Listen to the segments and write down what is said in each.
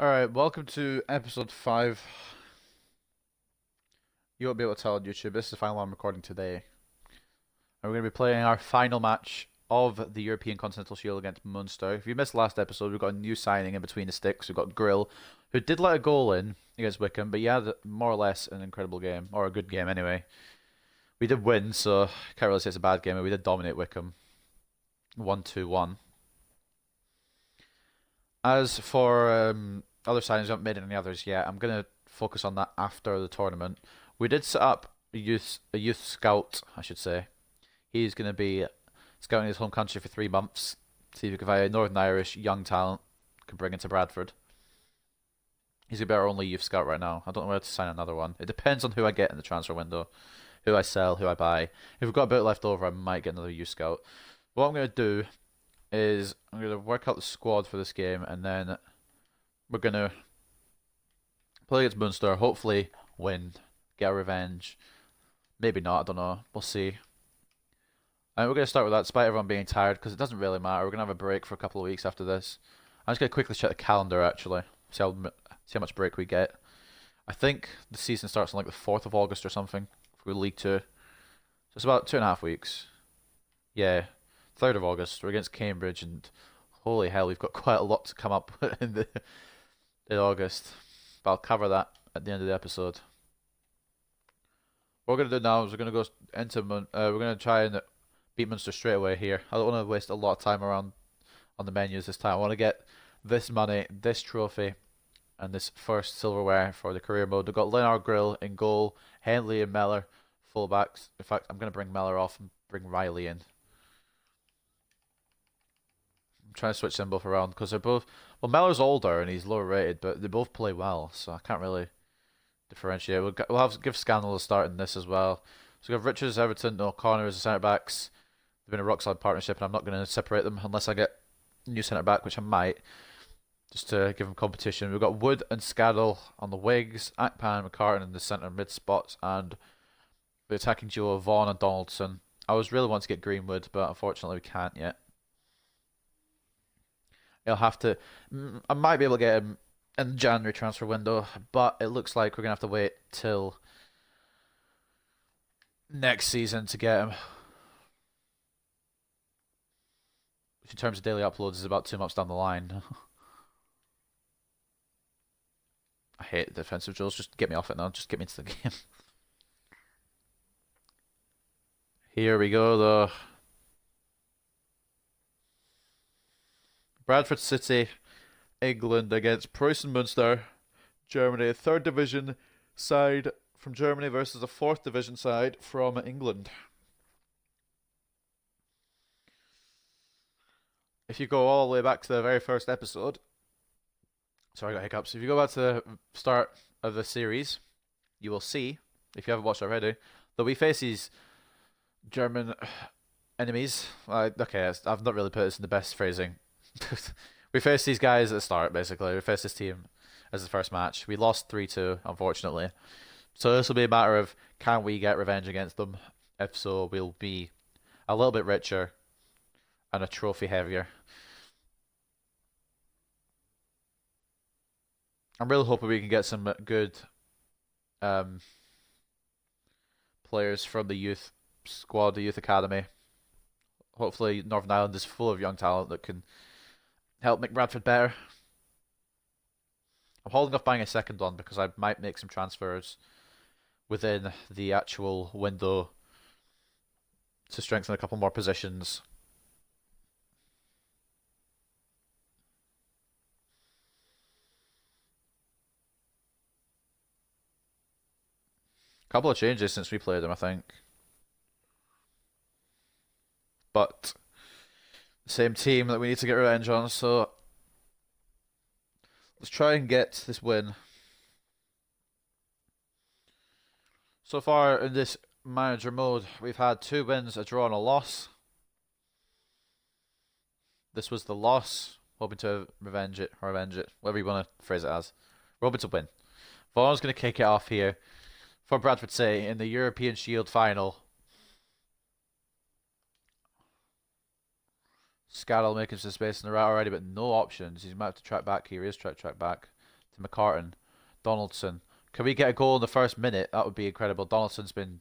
Alright, welcome to episode 5. You won't be able to tell on YouTube, this is the final one I'm recording today. And we're going to be playing our final match of the European Continental Shield against Munster. If you missed the last episode, we've got a new signing in between the sticks. We've got Grill, who did let a goal in against Wickham, but he had more or less an incredible game, or a good game anyway. We did win, so can't really say it's a bad game, but we did dominate Wickham. 1-2-1. As for other signings, I haven't made any others yet. I'm going to focus on that after the tournament. We did set up a youth scout, I should say. He's going to be scouting his home country for 3 months. See if we can find a Northern Irish young talent can bring into Bradford. He's going to be our only youth scout right now. I don't know whether to sign another one. It depends on who I get in the transfer window. Who I sell, who I buy. If we've got a bit left over, I might get another youth scout. What I'm going to do is I'm going to work out the squad for this game, and then we're going to play against Munster, hopefully win, get a revenge. Maybe not, I don't know. We'll see. And we're going to start with that, despite everyone being tired, because it doesn't really matter. We're going to have a break for a couple of weeks after this. I'm just going to quickly check the calendar, actually. See how much break we get. I think the season starts on like the 4th of August or something for League 2. So it's about 2.5 weeks. Yeah, 3rd of August. We're against Cambridge, and holy hell, we've got quite a lot to come up in August. But I'll cover that at the end of the episode. What we're going to do now is we're going to go into we're going to try and beat Munster straight away here. I don't want to waste a lot of time around on the menus this time. I want to get this money, this trophy, and this first silverware for the career mode. We've got Leonard Grill in goal, Henley and Mellor fullbacks. In fact, I'm going to bring Mellor off and bring Riley in. I'm trying to switch them both around because they're both. Well, Mellor's older and he's lower rated, but they both play well, so I can't really differentiate. We'll give Scannell a start in this as well. So we have Richards, Everton, and O'Connor as the centre backs. They've been a rock solid partnership, and I'm not going to separate them unless I get a new centre back, which I might, just to give them competition. We've got Wood and Scaddle on the wigs, Akpan and McCartan in the centre mid spots, and the attacking duo of Vaughan and Donaldson. I was really wanting to get Greenwood, but unfortunately we can't yet. He'll have to. I might be able to get him in the January transfer window, but it looks like we're gonna have to wait till next season to get him. Which in terms of daily uploads is about 2 months down the line. I hate the defensive drills. Just get me off it now. Just get me into the game. Here we go, though. Bradford City, England against Preußen Münster, Germany. A 3rd division side from Germany versus a 4th division side from England. If you go all the way back to the very first episode, sorry, I got hiccups. If you go back to the start of the series, you will see, if you haven't watched already, that we face these German enemies. Okay, I've not really put this in the best phrasing. We faced these guys at the start, basically. We faced this team as the first match. We lost 3-2, unfortunately. So this will be a matter of, can we get revenge against them? If so, we'll be a little bit richer and a trophy heavier. I'm really hoping we can get some good players from the youth squad, the youth academy. Hopefully Northern Ireland is full of young talent that can help make Bradford better. I'm holding off buying a second one because I might make some transfers within the actual window to strengthen a couple more positions. A couple of changes since we played them, I think. But same team that we need to get revenge on, so let's try and get this win. So far in this manager mode, we've had 2 wins, a draw and a loss. This was the loss, hoping to revenge it, whatever you want to phrase it as. We're hoping to win. Vaughan's going to kick it off here for Bradford City in the European Shield final. Scaddle making some space in the route already, but no options. He might have to track back here. He is trying to track back. to McCartan. Donaldson. Can we get a goal in the first minute? That would be incredible. Donaldson's been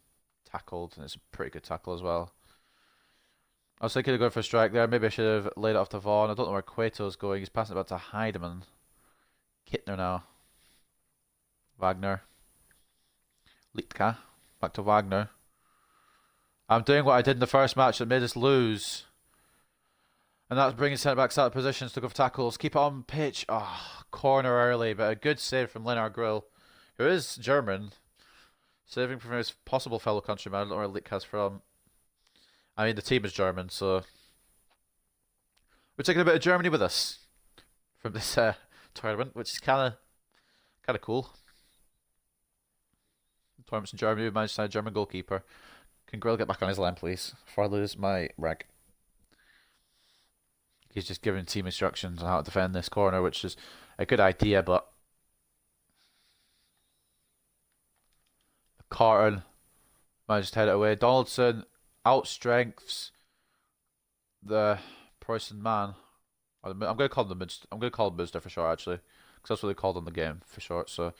tackled, and it's a pretty good tackle as well. I was thinking of going for a strike there. Maybe I should have laid it off to Vaughan. I don't know where Cueto's going. He's passing it back to Heidemann. Kittner now. Wagner. Litka. Back to Wagner. I'm doing what I did in the first match that made us lose. And that's bringing centre-backs out of positions to go for tackles. Keep it on pitch. Oh, corner early, but a good save from Lennart Grill, who is German. Saving from his possible fellow countryman. I don't know where Litka's from. I mean, the team is German, so... We're taking a bit of Germany with us from this tournament, which is kind of cool. Tournaments in Germany, we managed to sign a German goalkeeper. Can Grill get back on his line, please, before I lose my rag? He's just giving team instructions on how to defend this corner, which is a good idea, but... Carton managed to head it away. Donaldson outstrengths the Preußen man. I'm going to call him Münster for short, actually, because that's what they called on the game for short. So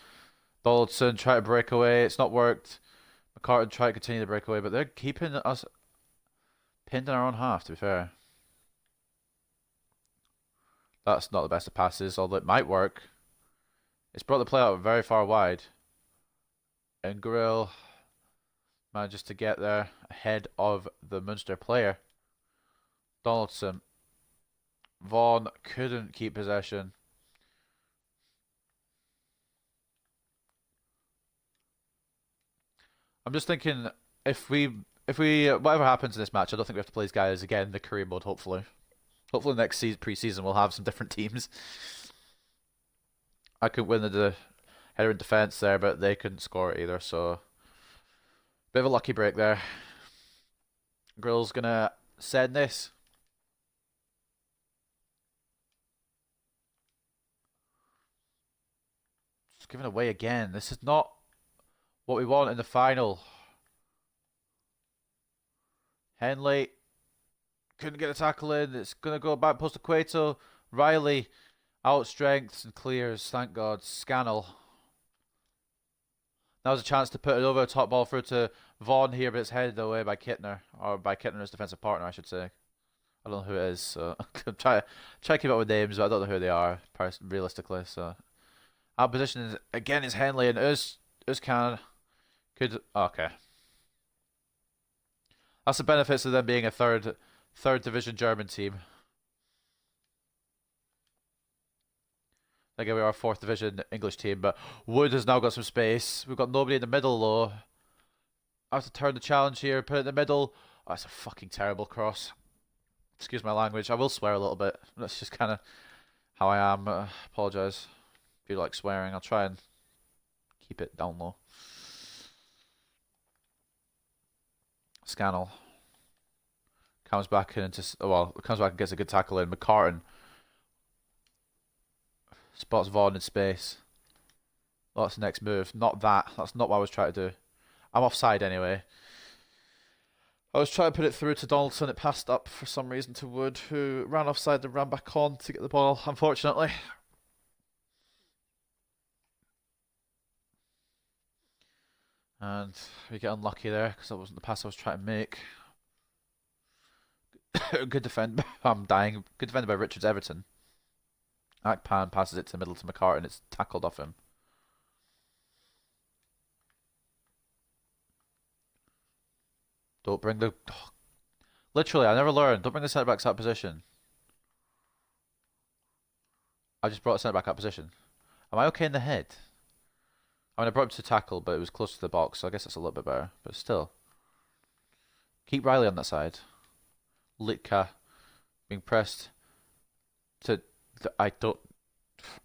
Donaldson tried to break away. It's not worked. McCartan tried to continue the breakaway, but they're keeping us pinned in our own half, to be fair. That's not the best of passes, although it might work. It's brought the play out very far wide. And Grill manages to get there ahead of the Munster player. Donaldson. Vaughan couldn't keep possession. I'm just thinking, if we whatever happens in this match, I don't think we have to play these guys again in the career mode, hopefully. Hopefully next pre-season we'll have some different teams. I couldn't win the header in defence there, but they couldn't score it either, so... Bit of a lucky break there. Grill's gonna send this. Just giving away again. This is not what we want in the final. Henley couldn't get a tackle in. It's gonna go back post to Cueto. Riley outstrengths and clears. Thank God. Scannell. That was a chance to put it over, top ball through to Vaughan here, but it's headed away by Kittner, or by Kittner's defensive partner, I should say. I don't know who it is, so I'm try to keep up with names, but I don't know who they are, realistically. So our position is again is Henley and Özcan could okay. That's the benefits of them being a third division German team. Again, we are a 4th division English team, but Wood has now got some space. We've got nobody in the middle, though. I have to turn the challenge here, put it in the middle. Oh, that's a fucking terrible cross. Excuse my language. I will swear a little bit. That's just kind of how I am. Apologise if you like swearing. I'll try and keep it down low. Scannell comes back into comes back and gets a good tackle in. McCartan spots Vaughan in space. Well, that's the next move. Not that. That's not what I was trying to do. I'm offside anyway. I was trying to put it through to Donaldson. It passed up for some reason to Wood, who ran offside and ran back on to get the ball, unfortunately. And we get unlucky there because that wasn't the pass I was trying to make. Good defend. I'm dying. Good defended by Richards Everton. Akpan passes it to the middle to McCartan. It's tackled off him. Don't bring the... Oh, literally, I never learned. Don't bring the centre-backs out of position. I just brought the centre-back out of position. Am I okay in the head? I mean, I brought him to tackle, but it was close to the box, so I guess that's a little bit better. But still. Keep Riley on that side. Litka being pressed to...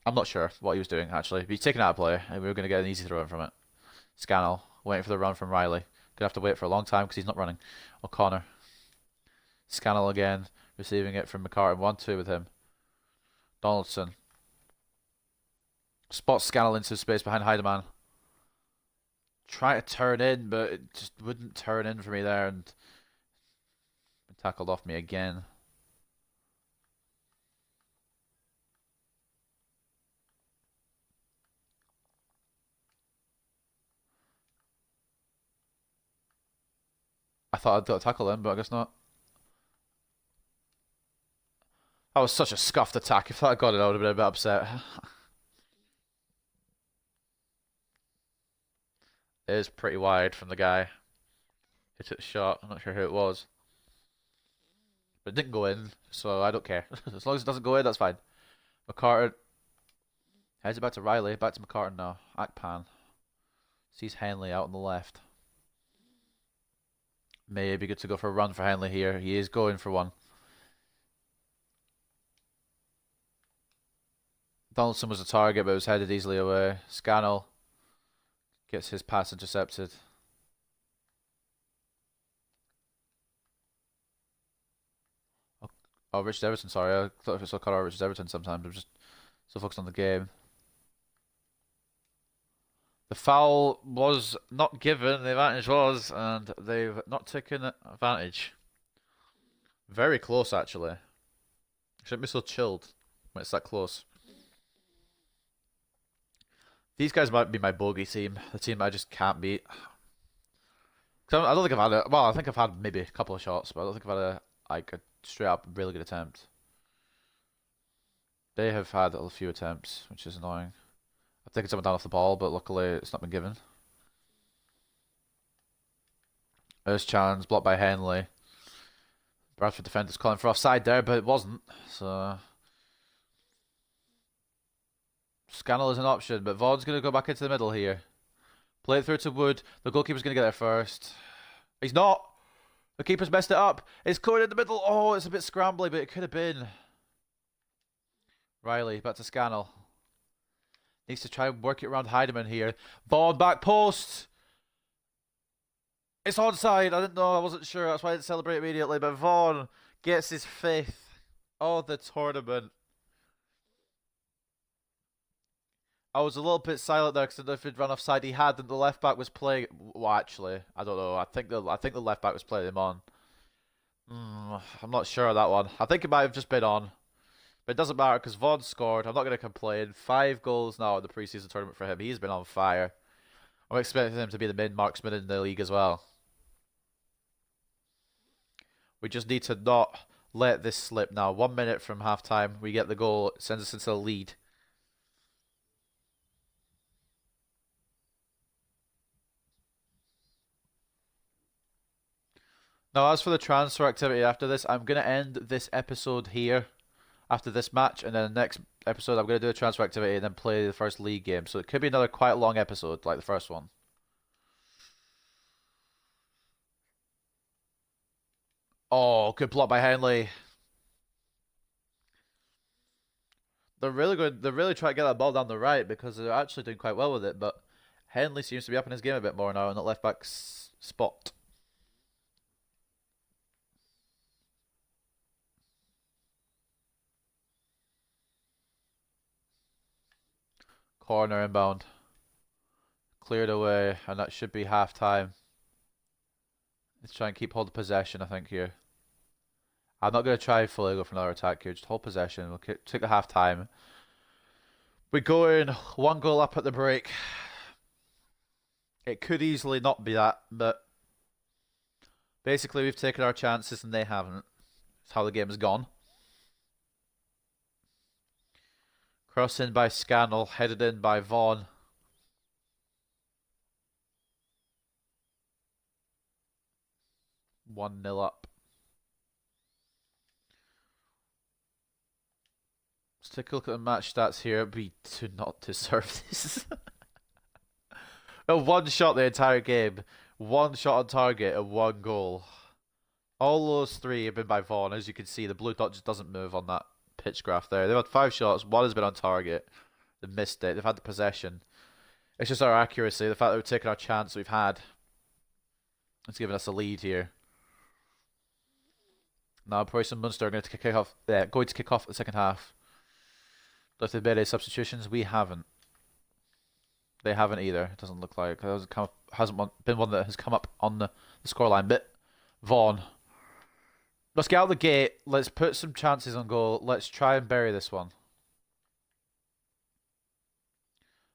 I'm not sure what he was doing, actually. But he's taken out of play, and we were going to get an easy throw in from it. Scannell, waiting for the run from Riley. Gonna have to wait for a long time because he's not running. O'Connor. Scannell again, receiving it from McCartan. 1-2 with him. Donaldson. Spots Scannell into space behind Heidemann. Try to turn in, but it just wouldn't turn in for me there, and tackled off me again. thought I'd got a tackle in, but I guess not. That was such a scuffed attack. If I got it, I would have been a bit upset. It is pretty wide from the guy who took the shot. I'm not sure who it was. But it didn't go in, so I don't care. As long as it doesn't go in, that's fine. McCartan. Heads it back to Riley. Back to McCartan now. Akpan. Sees Henley out on the left. Maybe good to go for a run for Henley here. He is going for one. Donaldson was a target, but was headed easily away. Scannell gets his pass intercepted. Oh, Richard Everton, sorry. I thought I saw Connor Richard Everton sometimes. I'm just so focused on the game. The foul was not given, the advantage was, and they've not taken advantage. Very close, actually. Shouldn't be so chilled when it's that close. These guys might be my bogey team, the team I just can't beat. I don't think I've had a, well, I think I've had maybe a couple of shots, but I don't think I've had a straight up really good attempt. They have had a few attempts, which is annoying. I've taken someone down off the ball, but luckily it's not been given. There's challenge, blocked by Henley. Bradford defenders calling for offside there, but it wasn't. So Scannell is an option, but Vaughan's going to go back into the middle here. Play it through to Wood. The goalkeeper's going to get there first. He's not. The keeper's messed it up. It's caught in the middle. Oh, it's a bit scrambly, but it could have been. Riley, back to Scannell. Needs to try and work it around Heidemann here. Vaughan, back post. It's onside. I didn't know. I wasn't sure. That's why I didn't celebrate immediately. But Vaughan gets his 5th of the tournament. I was a little bit silent there because I didn't know if he'd run offside. He had, and the left back was playing. Well, actually, I don't know. I think the left back was playing him on. I'm not sure of that one. I think it might have just been on, but it doesn't matter because Vaughan scored. I'm not going to complain. 5 goals now in the preseason tournament for him. He's been on fire. I'm expecting him to be the main marksman in the league as well. We just need to not let this slip now. 1 minute from halftime, we get the goal. It sends us into the lead. Now, as for the transfer activity after this, I'm going to end this episode here after this match, and then the next episode I'm going to do the transfer activity and then play the first league game. So it could be another quite long episode like the first one. Oh, good block by Henley. They're really trying to get that ball down the right because they're actually doing quite well with it, but Henley seems to be up in his game a bit more now in that left back spot. Corner inbound. Cleared away, and that should be half time. Let's try and keep hold of possession, I think, here. I'm not going to try fully go for another attack here. Just hold possession. We'll take the half time. We're going 1 goal up at the break. It could easily not be that, but basically we've taken our chances and they haven't. That's how the game has gone. Cross in by Scannell, headed in by Vaughan. One 0 up. Let's take a look at the match stats here. We do not deserve this. A 1 shot the entire game. 1 shot on target and 1 goal. All those 3 have been by Vaughan. As you can see, the blue dot just doesn't move on that pitch graph there. They've had 5 shots. 1 has been on target. They've missed it. They've had the possession. It's just our accuracy. The fact that we've taken our chance we've had. It's given us a lead here. Now, Boyce and Munster are going to kick off. Going to kick off the second half. But if they've made any substitutions, we haven't. They haven't either. It doesn't look like. It hasn't been one that has come up on the scoreline. But Vaughan. Let's get out of the gate. Let's put some chances on goal. Let's try and bury this one.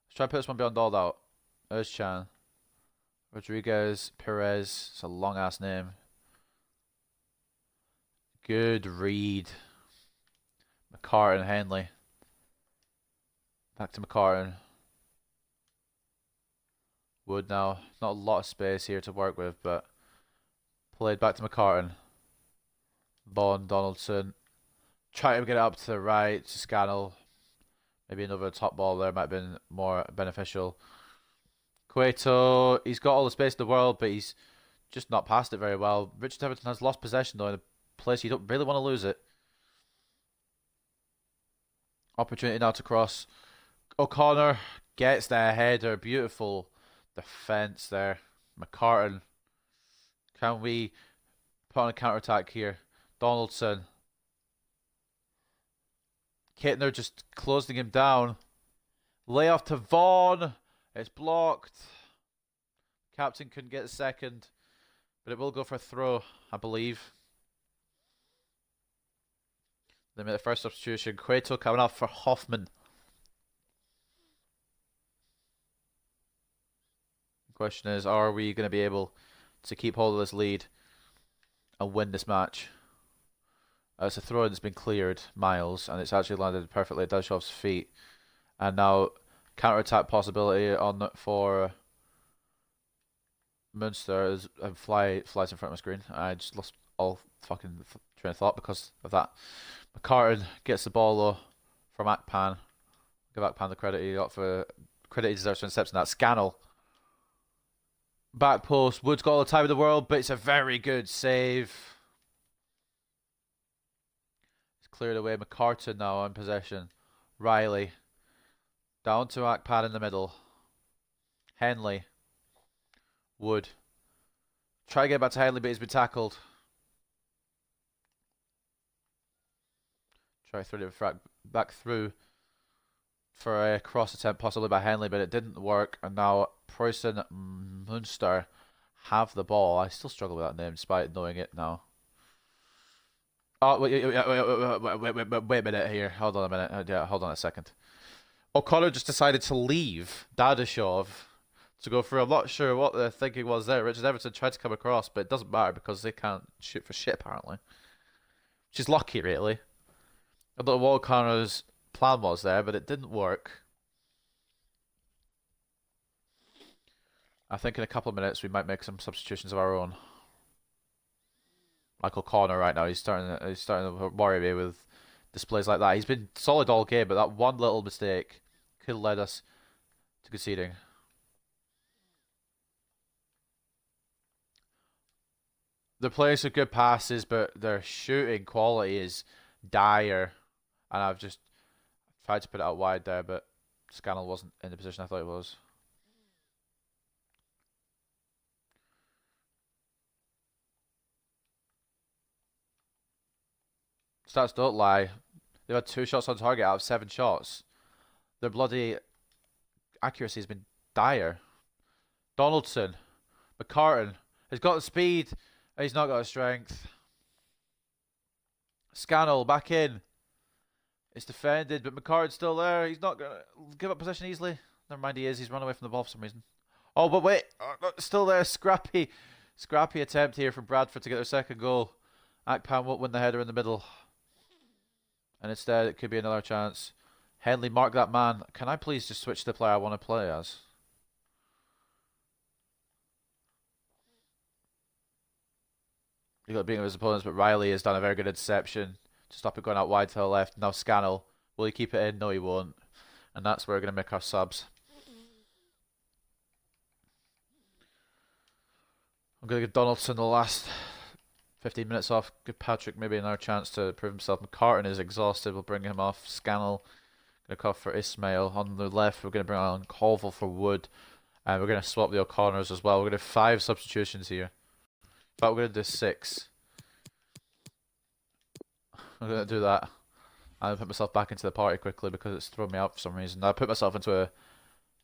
Let's try and put this one beyond all doubt. There's Chan. Rodriguez, Perez. It's a long ass name. Good read. McCartan, Henley. Back to McCartan. Wood now. Not a lot of space here to work with, but played back to McCartan. Bond, Donaldson. Try to get it up to the right to Scannell. Maybe another top ball there might have been more beneficial. Cueto, he's got all the space in the world, but he's just not passed it very well. Richard Everton has lost possession though in a place you don't really want to lose it. Opportunity now to cross. O'Connor gets the header. Beautiful defence there. McCartan. Can we put on a counter-attack here? Donaldson. Kittner just closing him down. Layoff to Vaughan. It's blocked. Captain couldn't get a second. But it will go for a throw, I believe. They made the first substitution. Cueto coming off for Hoffman. The question is, are we going to be able to keep hold of this lead and win this match? It's a throw that's been cleared, Miles, and it's actually landed perfectly at Dashov's feet. And now counter-attack possibility on for Munster as flies in front of my screen. I just lost all fucking train of thought because of that. McCartan gets the ball though from Akpan. Give Akpan the credit he got for credit he deserves for intercepting that. Scannell. Back post. Wood's got all the time in the world, but it's a very good save. Cleared away. McCartan now in possession. Riley. Down to Akpan in the middle. Henley. Wood. Try to get back to Henley, but he's been tackled. Try to throw it back through for a cross attempt, possibly by Henley, but it didn't work. And now Preussen Munster have the ball. I still struggle with that name despite knowing it now. Oh, wait a minute here. Hold on a minute. Yeah, hold on a second. O'Connor just decided to leave Dadashov to go through. I'm not sure what the thinking was there. Richard Everton tried to come across, but it doesn't matter because they can't shoot for shit, apparently. Which is lucky, really. I don't know what O'Connor's plan was there, but it didn't work. I think in a couple of minutes we might make some substitutions of our own. Like O'Connor right now, he's starting to worry me with displays like that. He's been solid all game, but that one little mistake could have led us to conceding. They're playing some good passes, but their shooting quality is dire. And I've just tried to put it out wide there, but Scannell wasn't in the position I thought he was. Stats don't lie. They've had 2 shots on target out of 7 shots. Their bloody accuracy has been dire. Donaldson. McCartan has got the speed. He's not got the strength. Scannell back in. It's defended, but McCartan's still there. He's not going to give up possession easily. Never mind, he is. He's run away from the ball for some reason. Oh, but wait. Still there. Scrappy attempt here from Bradford to get their second goal. Akpan won't win the header in the middle. And instead, it could be another chance. Henley, mark that man. Can I please just switch the player I want to play as? He got beaten with his opponents, but Riley has done a very good interception to stop it going out wide to the left. Now Scannell. Will he keep it in? No, he won't. And that's where we're going to make our subs. I'm going to give Donaldson the last 15 minutes off. Give Patrick maybe another chance to prove himself. McCartan is exhausted. We'll bring him off. Scannell going to cough for Ismail. On the left, we're going to bring on Colville for Wood. And we're going to swap the O'Connors as well. We're going to have 5 substitutions here. But we're going to do 6. I'm going to do that. I'll put myself back into the party quickly because it's thrown me out for some reason. I put myself into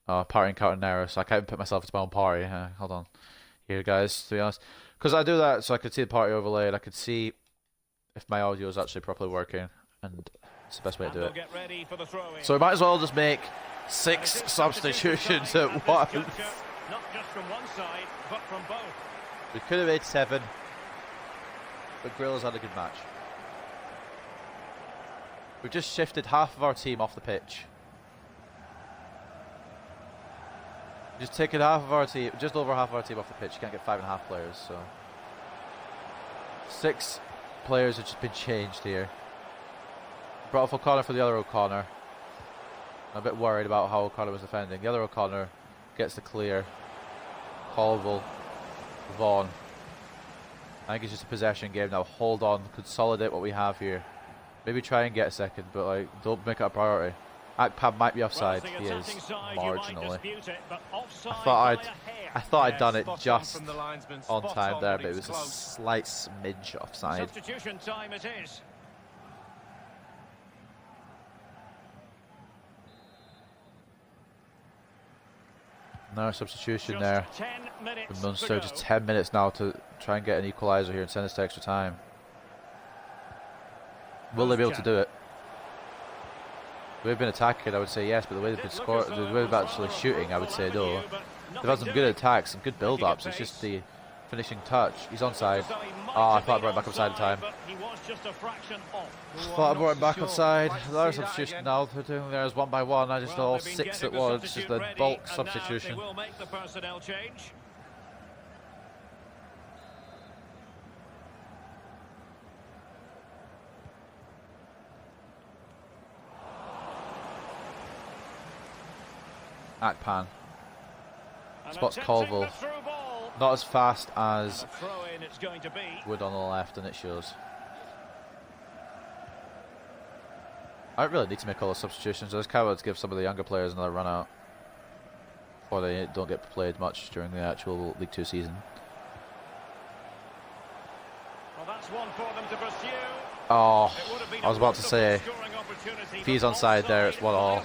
a party encounter error, so I can't even put myself into my own party. Hold on. Here, guys, to be honest. Because I do that so I could see the party overlay and I could see if my audio is actually properly working. And it's the best way to do it. So we might as well just make 6 substitutions at once. Not just from one side, but from both. We could have made 7, but Grill's had a good match. We've just shifted half of our team off the pitch. Just taken half of our team, just over half of our team off the pitch. You can't get 5.5 players, so 6 players have just been changed here. Brought off O'Connor for the other O'Connor. I'm a bit worried about how O'Connor was defending. The other O'Connor gets the clear. Colville, Vaughan. I think it's just a possession game now. Hold on, consolidate what we have here. Maybe try and get a second, but like, don't make it a priority. Akpan might be offside. He is marginally. I thought I'd done it just on time there, but it was a slight smidge offside. Substitution time it is. No substitution there from Munster. Just 10 minutes now to try and get an equaliser here and send us to extra time. Will they be able to do it? We've been attacking, I would say yes, but the way they've been scoring, the way they've actually shooting, I would say no. They've had some good attacks, some good build-ups. It's just the finishing touch. He's onside. Oh, I thought I brought him back offside in time. Thought I brought him back offside. There's a substitution now. They're doing theirs one by one. I just all 6 at once. Just a bulk substitution. Akpan spots Colville. Not as fast as Wood on the left, and it shows. I don't really need to make all the substitutions. I just kind of want to give some of the younger players another run out, or they don't get played much during the actual League 2 season. Well, that's one for them to pursue. Oh, I was about to say, if he's onside there, it's 1-1.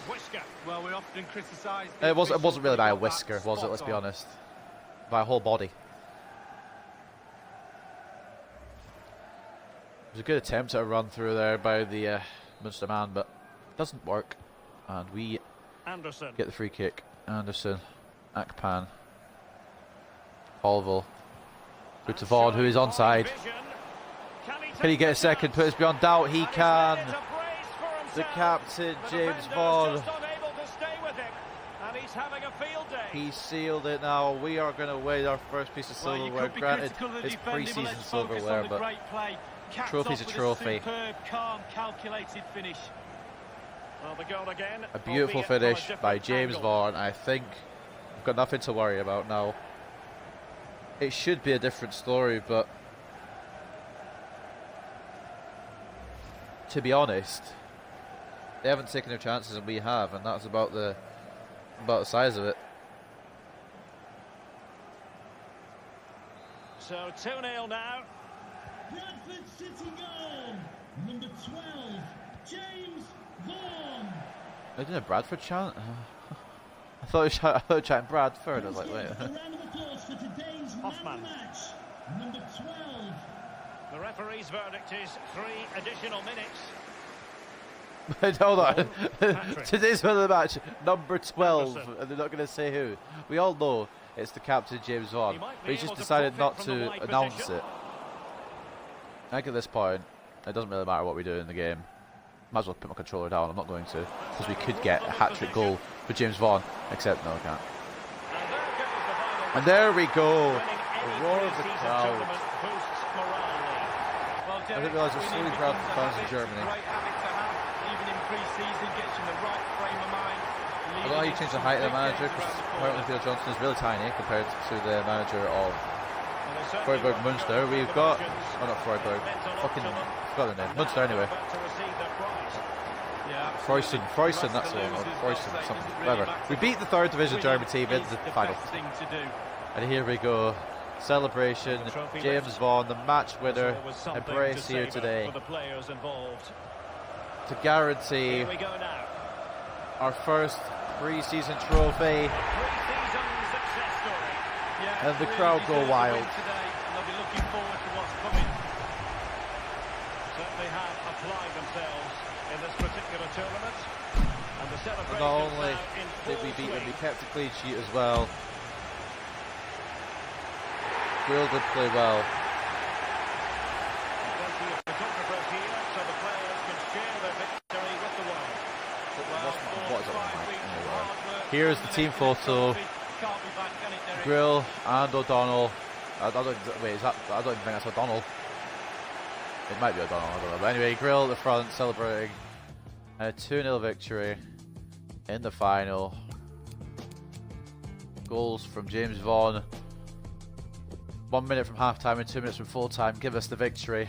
Well, we often criticise. It wasn't really by a whisker, was it? Let's be honest. By a whole body. It was a good attempt at a run through there by the Munster man, but it doesn't work. And we get the free kick. Anderson, Akpan, Colville, through to Vaughan, who is onside. Can he get a second? Put us beyond doubt. He can. The captain, James Vaughan. He sealed it now. We are going to win our first piece of silverware. Granted, it's pre-season silverware, but trophy's a trophy. Superb, calm, calculated finish. A beautiful finish by James Vaughan. I think I've got nothing to worry about now. It should be a different story, but to be honest, they haven't taken their chances and we have, and that's about the size of it. So 2-0 now. Bradford City goal, number 12, James Vaughan. Are they doing a Bradford chant? I thought they were chanting Bradford. I was like, wait. A round of applause for today's Hoffman. match, number 12. The referee's verdict is 3 additional minutes. Hold on. Today's man of the match, number 12, and they're not going to say who. We all know it's the captain, James Vaughan, but he's just decided not to announce it. I think at this point, it doesn't really matter what we do in the game. Might as well put my controller down. I'm not going to, because we could get a hat-trick goal for James Vaughan, except no, I can't. And there we go. The roar of the crowd. I didn't realise there's so many Bradford fans in Germany. I don't know how you change the height of the manager, because apparently Theo Johnson is really tiny compared to the manager of Freiburg Munster. We've got, oh not Freiburg, fucking, forgot the name, Munster anyway. Freusten, that's the one, or Freusten, something, whatever. We beat the 3rd division German team in the final. And here we go. Celebration, James Vaughan, the match winner, embrace here today to guarantee our first pre-season trophy, and the crowd go wild. And not only did we beat them, we kept a clean sheet as well. Will did play well. Here's the team photo. Can't be bad, can it, Derek? Grill and O'Donnell. I don't even think that's O'Donnell. It might be O'Donnell, I don't know. But anyway, Grill at the front celebrating a 2-0 victory in the final. Goals from James Vaughan. 1 minute from half-time and 2 minutes from full-time give us the victory.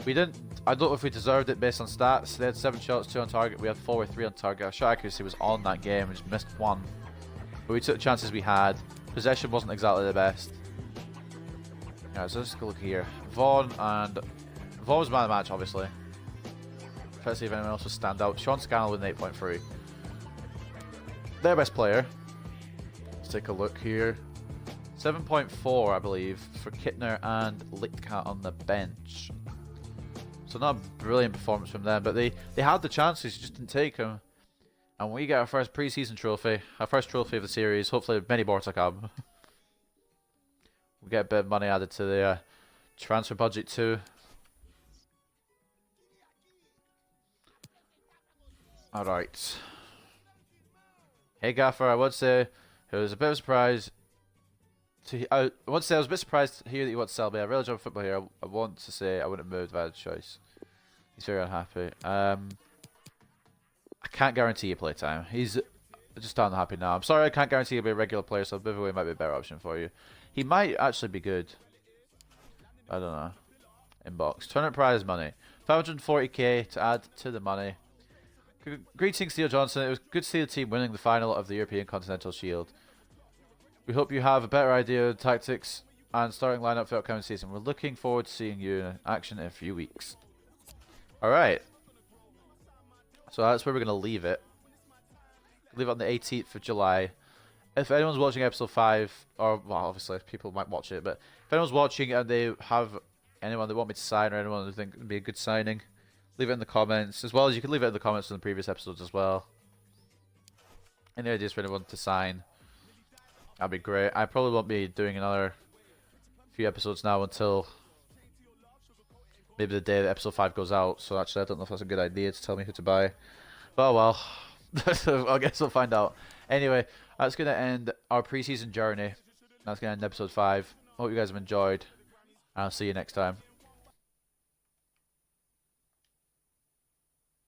I don't know if we deserved it based on stats. They had 7 shots, 2 on target. We had 4 with 3 on target. Our shot accuracy was on that game. We just missed 1. But we took the chances we had. Possession wasn't exactly the best. Alright, so let's go look here. Vaughan was man of the match, obviously. Try to see if anyone else will stand out. Sean Scannell with an 8.3. Their best player. Let's take a look here. 7.4, I believe, for Kittner and Litka on the bench. So not a brilliant performance from them, but they had the chances, just didn't take them. And we get our first pre-season trophy, our first trophy of the series. Hopefully many more to come. We get a bit of money added to the transfer budget too. Alright. Hey Gaffer, I would say it was a bit of a surprise. I would say I was a bit surprised to hear that you want to sell me. I really enjoy football here. I want to say I wouldn't have moved if I had a choice. He's very unhappy. I can't guarantee you playtime. He's just unhappy now. I'm sorry I can't guarantee you'll be a regular player, so Bivouac might be a better option for you. He might actually be good. I don't know. Inbox. Tournament prize money. 540k to add to the money. Greetings, Theo Johnson. It was good to see the team winning the final of the European Continental Shield. We hope you have a better idea of tactics and starting lineup for the upcoming season. We're looking forward to seeing you in action in a few weeks. Alright. So that's where we're going to leave it. Leave it on the 18th of July. If anyone's watching episode 5, or, well, obviously people might watch it, but if anyone's watching and they have anyone they want me to sign or anyone they think would be a good signing, leave it in the comments. As well as you can leave it in the comments from the previous episodes as well. Any ideas for anyone to sign? That'd be great. I probably won't be doing another few episodes now until maybe the day that episode 5 goes out. So actually, I don't know if that's a good idea to tell me who to buy. But oh well. I guess we'll find out. Anyway, that's going to end our preseason journey. That's going to end episode 5. Hope you guys have enjoyed. And I'll see you next time.